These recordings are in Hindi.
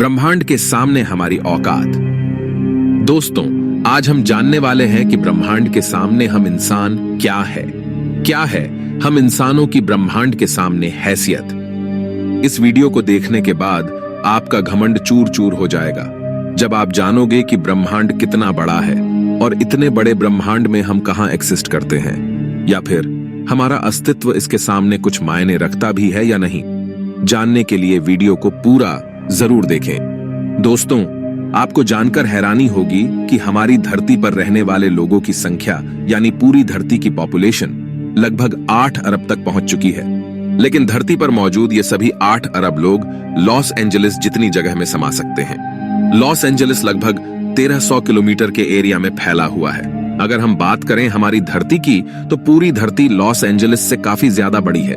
ब्रह्मांड के सामने हमारी औकात। दोस्तों, आज हम जानने वाले हैं कि ब्रह्मांड के सामने हम इंसान क्या है हम इंसानों की ब्रह्मांड के सामने हैसियत। इस वीडियो को देखने के बाद आपका घमंड चूर चूर हो जाएगा जब आप जानोगे कि ब्रह्मांड कितना बड़ा है और इतने बड़े ब्रह्मांड में हम कहां एक्सिस्ट करते हैं, या फिर हमारा अस्तित्व इसके सामने कुछ मायने रखता भी है या नहीं। जानने के लिए वीडियो को पूरा जरूर देखें। दोस्तों, आपको जानकर हैरानी होगी कि हमारी धरती पर रहने वाले लोगों की संख्या यानी पूरी धरती की पॉपुलेशन लगभग 8 अरब तक पहुंच चुकी है। लेकिन धरती पर मौजूद ये सभी 8 अरब लोग लॉस एंजलिस जितनी जगह में समा सकते हैं। लॉस एंजलिस लगभग 1300 किलोमीटर के एरिया में फैला हुआ है। अगर हम बात करें हमारी धरती की, तो पूरी धरती लॉस एंजलिस से काफी ज्यादा बड़ी है।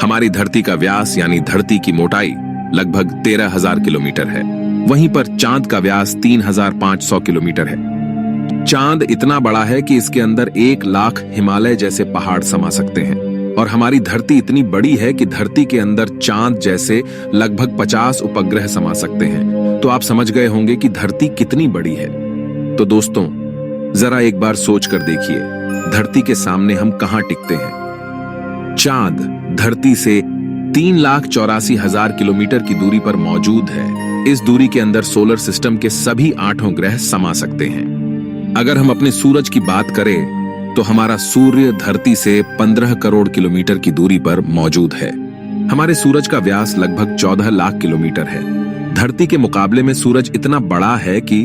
हमारी धरती का व्यास यानी धरती की मोटाई लगभग 13,000 किलोमीटर है। वहीं पर चांद का व्यास 3,500 किलोमीटर है। चांद इतना बड़ा है कि इसके अंदर 1 लाख हिमालय जैसे पहाड़ समा सकते हैं। और हमारी धरती इतनी बड़ी है कि धरती के अंदर चांद जैसे लगभग 50 उपग्रह समा सकते हैं। तो आप समझ गए होंगे कि धरती कितनी बड़ी है। तो दोस्तों, जरा एक बार सोच कर देखिए, धरती के सामने हम कहां टिकते हैं। चांद धरती से 3,84,000 किलोमीटर की दूरी पर मौजूद है। इस दूरी के अंदर सोलर सिस्टम के सभी 8 ग्रह समा सकते हैं। अगर हम अपने सूरज की बात करें तो हमारा सूर्य धरती से 15 करोड़ किलोमीटर की दूरी पर मौजूद है। हमारे सूरज का व्यास लगभग 14 लाख किलोमीटर है। धरती के मुकाबले में सूरज इतना बड़ा है कि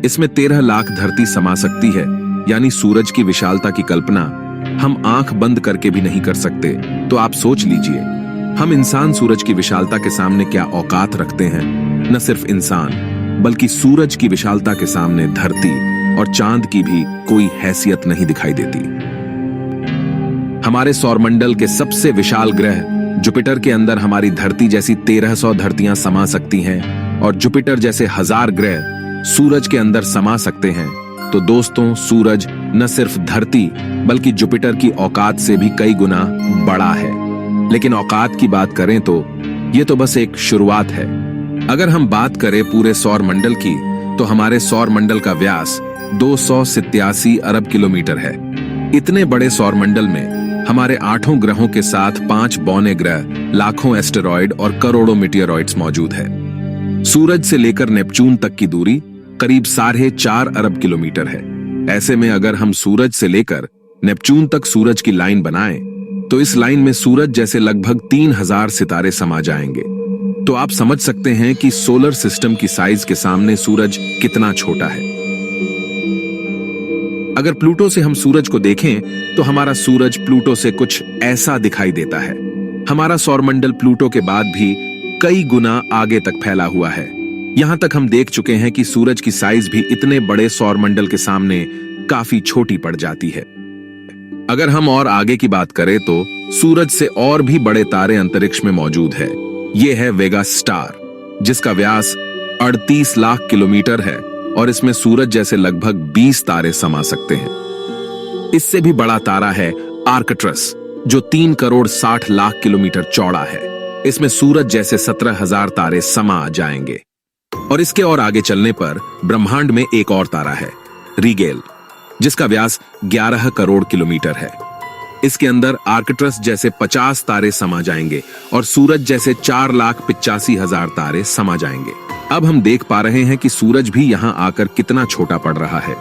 इसमें 13 लाख धरती समा सकती है। यानी सूरज की विशालता की कल्पना हम आंख बंद करके भी नहीं कर सकते। तो आप सोच लीजिए, हम इंसान सूरज की विशालता के सामने क्या औकात रखते हैं। न सिर्फ इंसान बल्कि सूरज की विशालता के सामने धरती और चांद की भी कोई हैसियत नहीं दिखाई देती। हमारे सौरमंडल के सबसे विशाल ग्रह जुपिटर के अंदर हमारी धरती जैसी 1300 धरतियां समा सकती हैं और जुपिटर जैसे 1000 ग्रह सूरज के अंदर समा सकते हैं। तो दोस्तों, सूरज न सिर्फ धरती बल्कि जुपिटर की औकात से भी कई गुना बड़ा है। लेकिन औकात की बात करें तो ये तो बस एक शुरुआत है। अगर हम बात करें पूरे सौर मंडल की, तो हमारे सौर मंडल का व्यास 287 अरब किलोमीटर है। इतने बड़े सौर मंडल में हमारे 8 ग्रहों के साथ 5 बौने ग्रह, लाखों एस्टेरॉयड और करोड़ों मीटियोरॉइड्स मौजूद है। सूरज से लेकर नेपच्यून तक की दूरी करीब 4.5 अरब किलोमीटर है। ऐसे में अगर हम सूरज से लेकर नेपच्यून तक सूरज की लाइन बनाएं, तो इस लाइन में सूरज जैसे लगभग 3000 सितारे समा जाएंगे। तो आप समझ सकते हैं कि सोलर सिस्टम की साइज के सामने सूरज कितना छोटा है। अगर प्लूटो से हम सूरज को देखें तो हमारा सूरज प्लूटो से कुछ ऐसा दिखाई देता है। हमारा सौरमंडल प्लूटो के बाद भी कई गुना आगे तक फैला हुआ है। यहां तक हम देख चुके हैं कि सूरज की साइज भी इतने बड़े सौरमंडल के सामने काफी छोटी पड़ जाती है। अगर हम और आगे की बात करें तो सूरज से और भी बड़े तारे अंतरिक्ष में मौजूद है। यह है वेगा स्टार, जिसका व्यास 38 लाख किलोमीटर है और इसमें सूरज जैसे लगभग 20 तारे समा सकते हैं। इससे भी बड़ा तारा है आर्कट्रस, जो 3 करोड़ 60 लाख किलोमीटर चौड़ा है। इसमें सूरज जैसे 17,000 तारे समा जाएंगे। और इसके और आगे चलने पर ब्रह्मांड में एक और तारा है, रीगेल, जिसका व्यास 11 करोड़ किलोमीटर है। इसके अंदर आर्कट्रस जैसे 50 तारे समा जाएंगे और सूरज जैसे 4,85,000 तारे समा जाएंगे। अब हम देख पा रहे हैं कि सूरज भी यहां आकर कितना छोटा पड़ रहा है।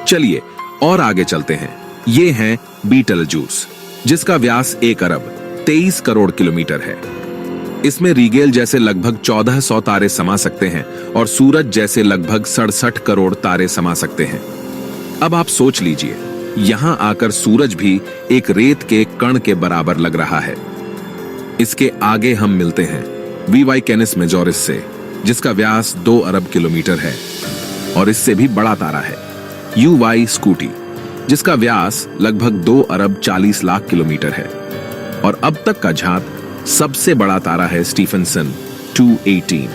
चलिए और आगे चलते हैं। ये है बीटलजूस, जिसका व्यास 1 अरब 23 करोड़ किलोमीटर है। इसमें रीगेल जैसे लगभग 1400 तारे समा सकते हैं और सूरज जैसे लगभग 67 करोड़ तारे समा सकते हैं। अब आप सोच लीजिए, यहां आकर सूरज भी एक रेत के कण के बराबर लग रहा है। इसके आगे हम मिलते हैं वीवाई कैनिस मेजोरिस से, जिसका व्यास 2 अरब किलोमीटर है और इससे भी बड़ा तारा है यूवाई स्कूटी, जिसका व्यास लगभग 2 अरब 40 लाख किलोमीटर है। और अब तक का झांत सबसे बड़ा तारा है स्टीफनसन 218,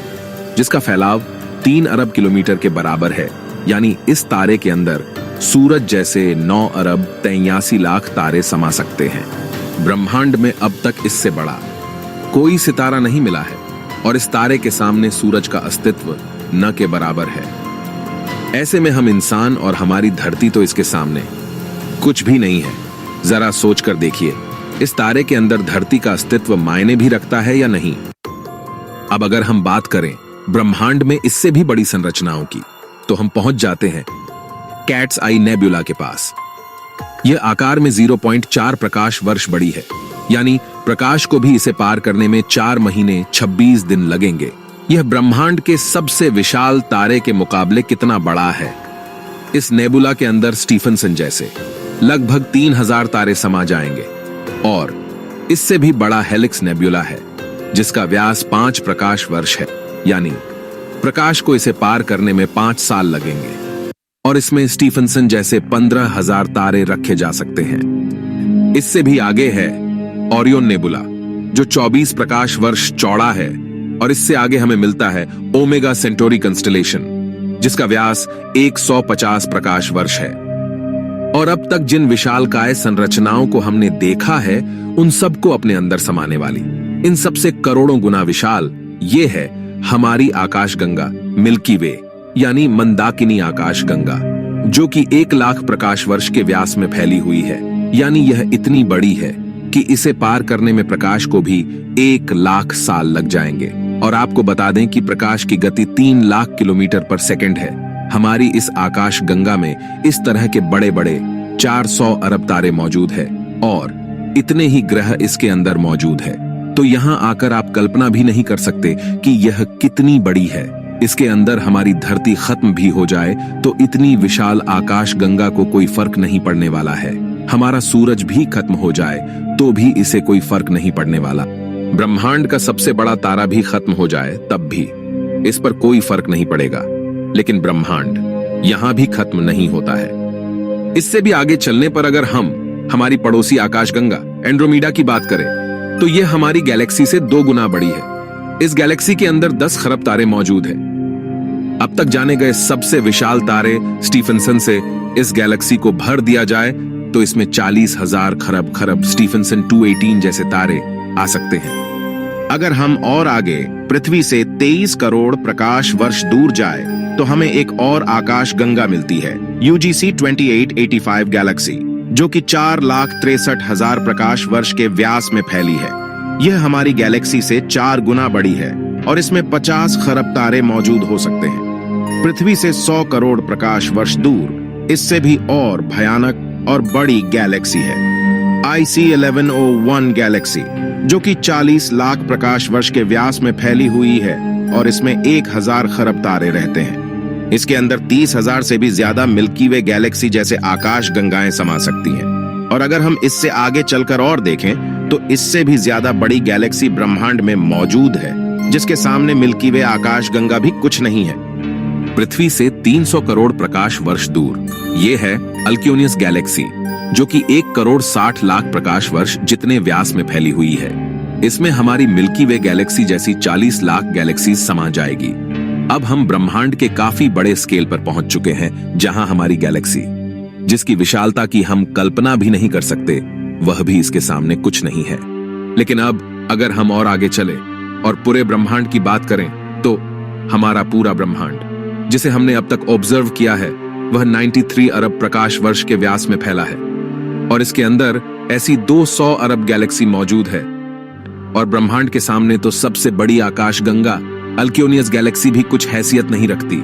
जिसका फैलाव 3 अरब किलोमीटर के बराबर है। यानी इस तारे के अंदर सूरज जैसे 9 अरब 83 लाख तारे समा सकते हैं। ब्रह्मांड में अब तक इससे बड़ा कोई सितारा नहीं मिला है। और इस तारे के सामने सूरज का अस्तित्व न के बराबर है। ऐसे में हम इंसान और हमारी धरती तो इसके सामने कुछ भी नहीं है। जरा सोच कर देखिए, इस तारे के अंदर धरती का अस्तित्व मायने भी रखता है या नहीं। अब अगर हम बात करें ब्रह्मांड में इससे भी बड़ी संरचनाओं की, तो हम पहुंच जाते हैं कैट्स आई नेबुला के पास। यह आकार में 0.4 प्रकाश वर्ष बड़ी है, यानी प्रकाश को भी इसे पार करने में 4 महीने 26 दिन लगेंगे। यह ब्रह्मांड के सबसे विशाल तारे के मुकाबले कितना बड़ा है। इस नेबुला के अंदर स्टीफनसन जैसे लगभग 3000 तारे समा जाएंगे, और इससे भी बड़ा हेलिक्स नेबुला है जिसका व्यास 5 प्रकाश वर्ष है, यानी प्रकाश को इसे पार करने में 5 साल लगेंगे। और इसमें स्टीफनसन जैसे 15,000 तारे रखे जा सकते हैं। इससे भी आगे है ओरियन नेबुला, जो 24 प्रकाश वर्ष चौड़ा है, और इससे आगे हमें मिलता है ओमेगा सेंटोरी कंस्टेलेशन, जिसका व्यास 150 प्रकाश वर्ष है। और अब तक जिन विशालकाय संरचनाओं को हमने देखा है, उन सबको अपने अंदर समाने वाली, इन सबसे करोड़ों गुना विशाल, ये है हमारी आकाशगंगा मिल्की वे, यानी मंदाकिनी आकाशगंगा, जो कि 1 लाख प्रकाश वर्ष के व्यास में फैली हुई है। यानी यह इतनी बड़ी है कि इसे पार करने में प्रकाश को भी 1 लाख साल लग जाएंगे। और आपको बता दें कि प्रकाश की गति 3 लाख किलोमीटर पर सेकंड है। हमारी इस आकाश गंगा में इस तरह के बड़े बड़े 400 अरब तारे मौजूद है, और इतने ही ग्रह इसके अंदर मौजूद है। तो यहाँ आकर आप कल्पना भी नहीं कर सकते कि यह कितनी बड़ी है। इसके अंदर हमारी धरती खत्म भी हो जाए तो इतनी विशाल आकाश गंगा को कोई फर्क नहीं पड़ने वाला है। हमारा सूरज भी खत्म हो जाए तो भी इसे कोई फर्क नहीं पड़ने वाला। ब्रह्मांड का सबसे बड़ा तारा भी खत्म हो जाए तब भी इस पर कोई फर्क नहीं पड़ेगा। लेकिन ब्रह्मांड यहां भी खत्म नहीं होता है। इससे भी आगे चलने पर अगर हम हमारी पड़ोसी आकाशगंगा एंड्रोमेडा की बात करें, तो यह हमारी गैलेक्सी से 2 गुना बड़ी है। इस गैलेक्सी के अंदर 10 खरब तारे मौजूद हैं। अब तक जाने गए सबसे विशाल तारे स्टीफनसन से इस गैलेक्सी को भर दिया जाए तो इसमें 40,000 खरब स्टीफनसन 218 जैसे तारे आ सकते हैं। अगर हम और आगे पृथ्वी से 23 करोड़ प्रकाश वर्ष दूर जाए तो हमें एक और आकाश गंगा मिलती है, UGC 2885 गैलेक्सी, जो कि 4,63,000 प्रकाश वर्ष के व्यास में फैली है। यह हमारी गैलेक्सी से 4 गुना बड़ी है और इसमें 50 खरब तारे मौजूद हो सकते हैं। पृथ्वी से 100 करोड़ प्रकाश वर्ष दूर इससे भी और भयानक और बड़ी गैलेक्सी है, IC 1101 गैलेक्सी, जो कि 40 लाख प्रकाश वर्ष के व्यास में फैली हुई है और इसमें 1000 खरब तारे रहते हैं। इसके अंदर 30,000 से भी ज्यादा मिल्की वे गैलेक्सी जैसे आकाश गंगाएं समा सकती हैं। और अगर हम इससे आगे चलकर और देखें तो इससे भी ज्यादा बड़ी गैलेक्सी ब्रह्मांड में मौजूद है, जिसके सामने मिल्की वे आकाश गंगा भी कुछ नहीं है। पृथ्वी से 300 करोड़ प्रकाश वर्ष दूर ये है अल्क्योनियस गैलेक्सी, जो कि 1 करोड़ 60 लाख प्रकाश वर्ष जितने व्यास में फैली हुई है। इसमें हमारी मिल्की वे गैलेक्सी जैसी 40 लाख गैलेक्सी समा जाएगी। अब हम ब्रह्मांड के काफी बड़े स्केल पर पहुंच चुके हैं, जहां हमारी गैलेक्सी, जिसकी विशालता की हम कल्पना भी नहीं कर सकते, वह भी इसके सामने कुछ नहीं है। लेकिन अब अगर हम और आगे चले और पूरे ब्रह्मांड की बात करें तो हमारा पूरा ब्रह्मांड, जिसे हमने अब तक ऑब्जर्व किया है, वह 93 अरब प्रकाश वर्ष के व्यास में फैला है। और इसके अंदर ऐसी 200 अरब गैलेक्सी मौजूद है। और ब्रह्मांड के सामने तो सबसे बड़ी आकाश गंगा अल्क्योनियस गैलेक्सी भी कुछ हैसियत नहीं रखती।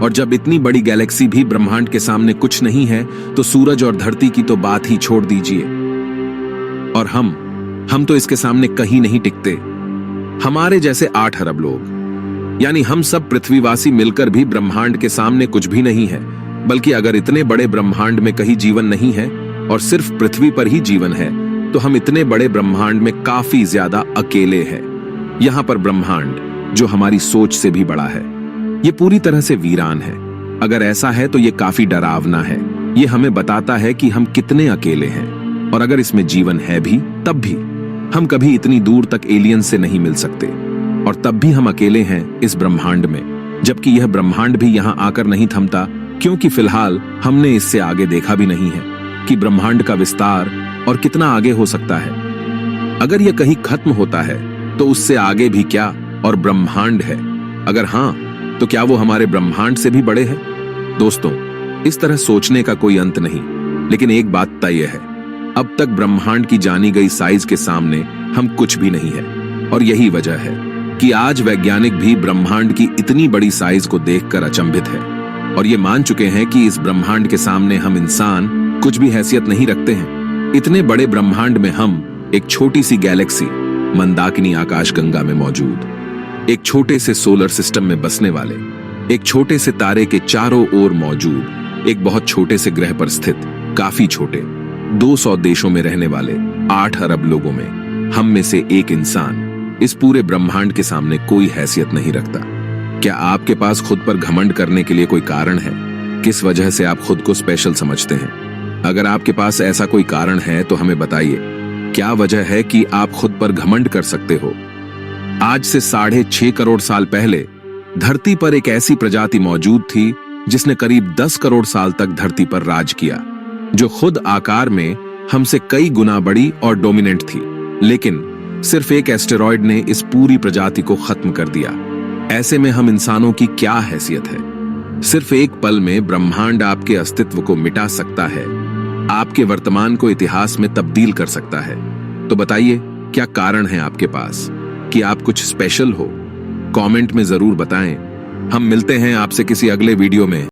और जब इतनी बड़ी गैलेक्सी भी ब्रह्मांड के सामने कुछ नहीं है, तो सूरज और धरती की तो बात ही छोड़ दीजिए। और हम तो इसके सामने कहीं नहीं टिकते। हमारे जैसे 8 अरब लोग, यानी हम सब पृथ्वीवासी मिलकर भी ब्रह्मांड के सामने कुछ भी नहीं है। बल्कि अगर इतने बड़े ब्रह्मांड में कहीं जीवन नहीं है और सिर्फ पृथ्वी पर ही जीवन है, तो हम इतने बड़े ब्रह्मांड में काफी ज्यादा अकेले हैं। यहां पर ब्रह्मांड, जो हमारी सोच से भी बड़ा है, ये पूरी तरह से वीरान है। अगर ऐसा है तो ये काफी डरावना है। ये हमें बताता है कि हम कितने अकेले हैं। और अगर इसमें जीवन है भी, तब भी हम कभी इतनी दूर तक एलियन से नहीं मिल सकते। और तब भी हम अकेले हैं इस ब्रह्मांड में, जबकि यह ब्रह्मांड भी यहां आकर नहीं थमता, क्योंकि फिलहाल हमने इससे आगे देखा भी नहीं है कि ब्रह्मांड का विस्तार और कितना आगे हो सकता है। अगर यह कहीं खत्म होता है तो उससे आगे भी क्या, और ब्रह्मांड है? अगर हां, तो क्या वो हमारे ब्रह्मांड से भी बड़े हैं? दोस्तों, इस तरह सोचने का कोई अंत नहीं, लेकिन एक बात तय है, अब तक ब्रह्मांड की जानी गई साइज के सामने हम कुछ भी नहीं है। और यही वजह है कि आज वैज्ञानिक भी ब्रह्मांड की इतनी बड़ी साइज को देखकर अचंभित है और ये मान चुके हैं कि इस ब्रह्मांड के सामने हम इंसान कुछ भी हैसियत नहीं रखते हैं। इतने बड़े ब्रह्मांड में हम एक छोटी सी गैलेक्सी मंदाकिनी आकाशगंगा में मौजूद, एक छोटे से सोलर सिस्टम में बसने वाले, एक छोटे से तारे के चारों ओर मौजूद, एक बहुत छोटे से ग्रह पर स्थित, काफी छोटे 200 देशों में रहने वाले 8 अरब लोगों में हम में से एक इंसान इस पूरे ब्रह्मांड के सामने कोई हैसियत नहीं रखता। क्या आपके पास खुद पर घमंड करने के लिए कोई कारण है? किस वजह से आप खुद को स्पेशल समझते हैं? अगर आपके पास ऐसा कोई कारण है तो हमें बताइए, क्या वजह है कि आप खुद पर घमंड कर सकते हो? आज से 6.5 करोड़ साल पहले धरती पर एक ऐसी प्रजाति मौजूद थी जिसने करीब 10 करोड़ साल तक धरती पर राज किया, जो खुद आकार में हमसे कई गुना बड़ी और डोमिनेंट थी। लेकिन सिर्फ एक एस्टेरॉयड ने इस पूरी प्रजाति को खत्म कर दिया। ऐसे में हम इंसानों की क्या हैसियत है? सिर्फ एक पल में ब्रह्मांड आपके अस्तित्व को मिटा सकता है, आपके वर्तमान को इतिहास में तब्दील कर सकता है। तो बताइए, क्या कारण है आपके पास कि आप कुछ स्पेशल हो? कमेंट में जरूर बताएं। हम मिलते हैं आपसे किसी अगले वीडियो में।